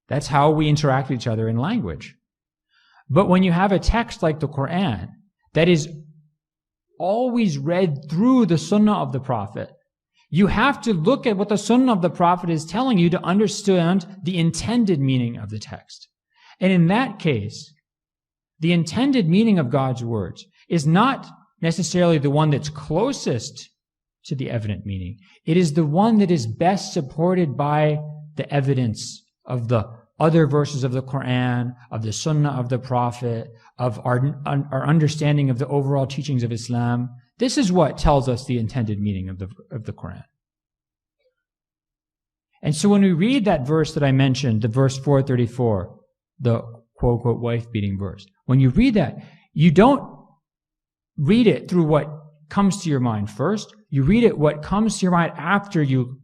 That's how we interact with each other in language. But when you have a text like the Quran that is always read through the sunnah of the Prophet, you have to look at what the sunnah of the Prophet is telling you to understand the intended meaning of the text. And in that case, the intended meaning of God's words is not necessarily the one that's closest to the evident meaning. It is the one that is best supported by the evidence of the other verses of the Quran, of the Sunnah of the Prophet, of our understanding of the overall teachings of Islam. This is what tells us the intended meaning of the Quran. And so when we read that verse that I mentioned, the verse 434, the quote-unquote wife-beating verse, when you read that, you don't read it through what comes to your mind first. You read it what comes to your mind after you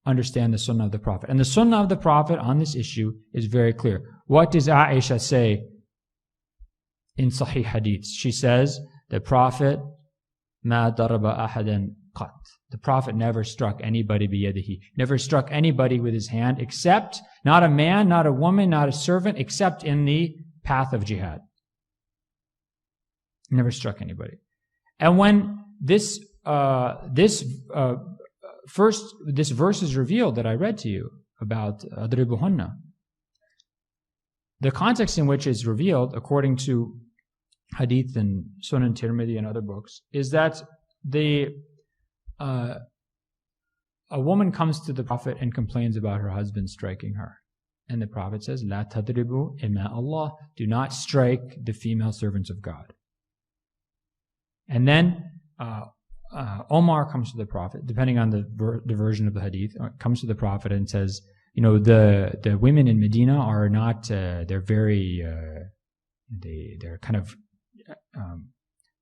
understand the Sunnah of the Prophet. And the Sunnah of the Prophet on this issue is very clear. What does Aisha say in Sahih Hadith? She says, the Prophet, مَا ضَرَبَ أَحَدًا قَطْ. The Prophet never struck anybody biyadihi, never struck anybody with his hand, except, not a man, not a woman, not a servant, except in the path of jihad. Never struck anybody. And when this verse is revealed that I read to you about adribuhunna, the context in which it's revealed, according to Hadith and Sunan Tirmidhi and other books, is that a woman comes to the Prophet and complains about her husband striking her. And the Prophet says, La tadribu ima Allah. Do not strike the female servants of God. And then Omar comes to the Prophet, depending on the version of the Hadith, comes to the Prophet and says, you know, the women in Medina are not, they're very, they're kind of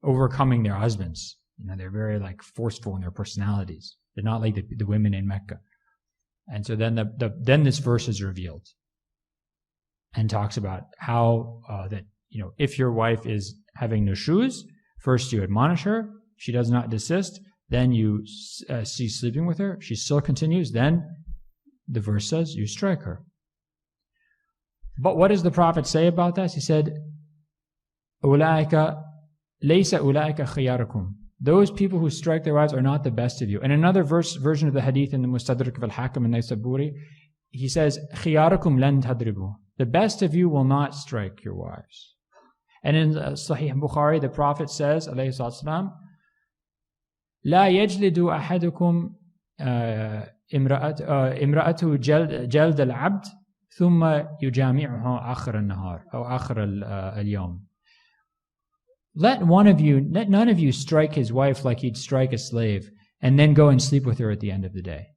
overcoming their husbands. You know, they're very like forceful in their personalities. They're not like the women in Mecca. And so then then this verse is revealed and talks about how that, you know, if your wife is having nushuz, first you admonish her. She does not desist. Then you cease sleeping with her. She still continues. Then the verse says you strike her. But what does the Prophet say about that? He said, "Ulaika laysa ulaika khiyarakum." Those people who strike their wives are not the best of you. In another version of the Hadith in the Mustadrak of Al-Hakim and Naisaburi, he says, "Khiyarakum lan tadribu." The best of you will not strike your wives. And in Sahih Bukhari, the Prophet says, alayhi salatu wasalam, لا يجلد أحدكم امرأته جلد العبد ثم يجامعها آخر النهار أو آخر اليوم. Let none of you strike his wife like he'd strike a slave and then go and sleep with her at the end of the day.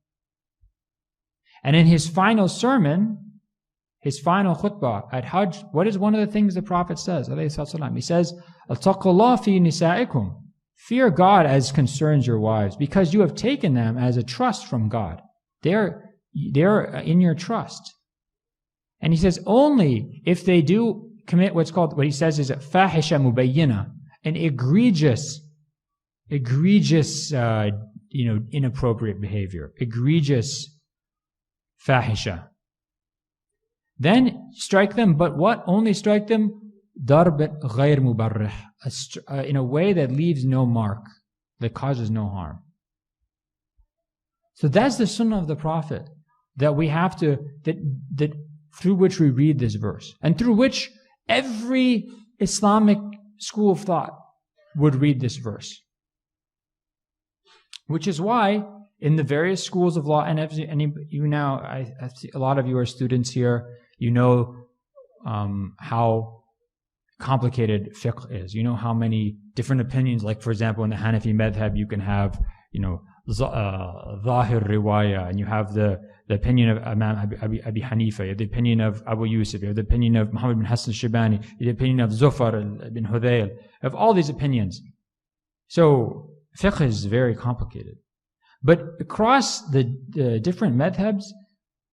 And in his final sermon, his final khutbah at Hajj, what is one of the things the Prophet says? He says, "Attaqullah fi nisaikum." Fear God as concerns your wives, because you have taken them as a trust from God. They're in your trust. And he says, only if they do commit what's called, what he says is a fahisha mubayyina, an egregious, inappropriate behavior, egregious fahisha. Then strike them, but what? Only strike them darbat ghayr mubarrih, in a way that leaves no mark, that causes no harm. So that's the sunnah of the Prophet that we have to, that through which we read this verse, and through which every Islamic school of thought would read this verse. Which is why in the various schools of law, and you now, I see a lot of you are students here, you know how complicated fiqh is. You know how many different opinions, like for example in the Hanafi madhab you can have, you know, zahir riwaya, and you have the opinion of Imam Abi Hanifa, you have the opinion of Abu Yusuf, you have the opinion of Muhammad bin Hassan Shibani, you have the opinion of Zufar bin Hudayl, of all these opinions. So fiqh is very complicated. But across the different madhabs,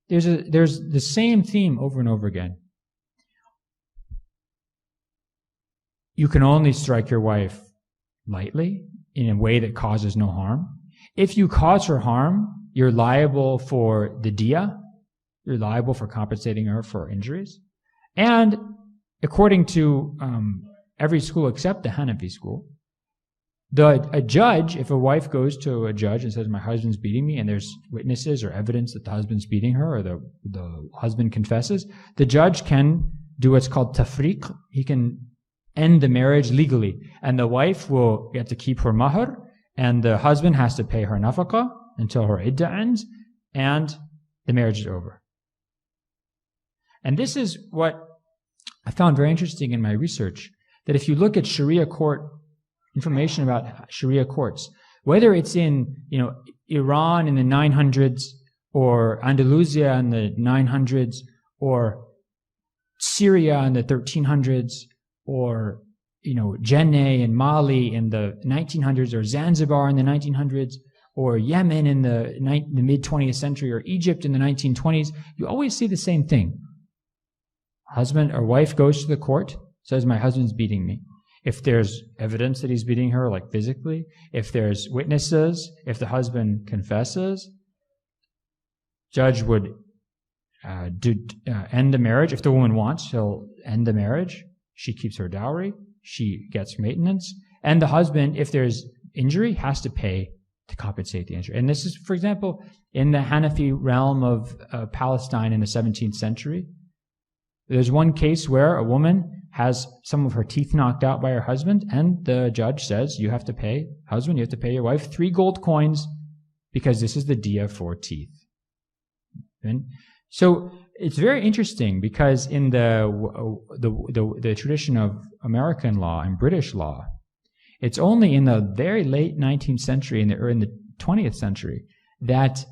there's the same theme over and over again. You can only strike your wife lightly, in a way that causes no harm. If you cause her harm, you're liable for the diya, you're liable for compensating her for injuries. And according to every school except the Hanafi school, a judge, if a wife goes to a judge and says, my husband's beating me, and there's witnesses or evidence that the husband's beating her, or the husband confesses, the judge can do what's called tafriq. He can end the marriage legally. And the wife will get to keep her mahar, and the husband has to pay her nafaqah until her iddah ends, and the marriage is over. And this is what I found very interesting in my research, that if you look at Sharia court information about Sharia courts, whether it's in, Iran in the 900s, or Andalusia in the 900s, or Syria in the 1300s, or, Janneh in Mali in the 1900s, or Zanzibar in the 1900s, or Yemen in the mid-20th century, or Egypt in the 1920s, you always see the same thing. Husband or wife goes to the court, says, my husband's beating me. If there's evidence that he's beating her, like physically, if there's witnesses, if the husband confesses, judge would end the marriage. If the woman wants, he'll end the marriage. She keeps her dowry. She gets maintenance. And the husband, if there's injury, has to pay to compensate the injury. And this is, for example, in the Hanafi realm of Palestine in the 17th century. There's one case where a woman has some of her teeth knocked out by her husband, and the judge says, you have to pay, husband, you have to pay your wife 3 gold coins because this is the diya for teeth. And so it's very interesting because in the tradition of American law and British law, it's only in the very late 19th century or in the 20th century that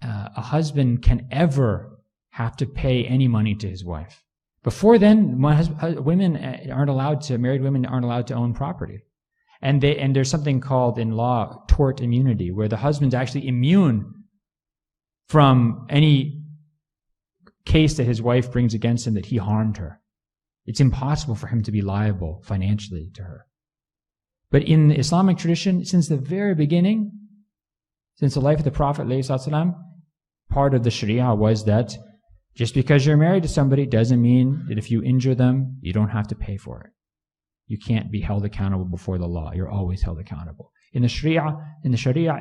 a husband can ever have to pay any money to his wife. Before then, married women aren't allowed to own property. And there's something called in law tort immunity, where the husband's actually immune from any case that his wife brings against him that he harmed her. It's impossible for him to be liable financially to her. But in the Islamic tradition, since the very beginning, since the life of the Prophet ﷺ, part of the Sharia was that just because you're married to somebody doesn't mean that if you injure them, you don't have to pay for it. You can't be held accountable before the law. You're always held accountable. In the Sharia,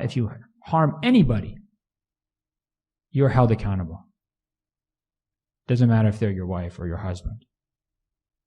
if you harm anybody, you're held accountable. Doesn't matter if they're your wife or your husband.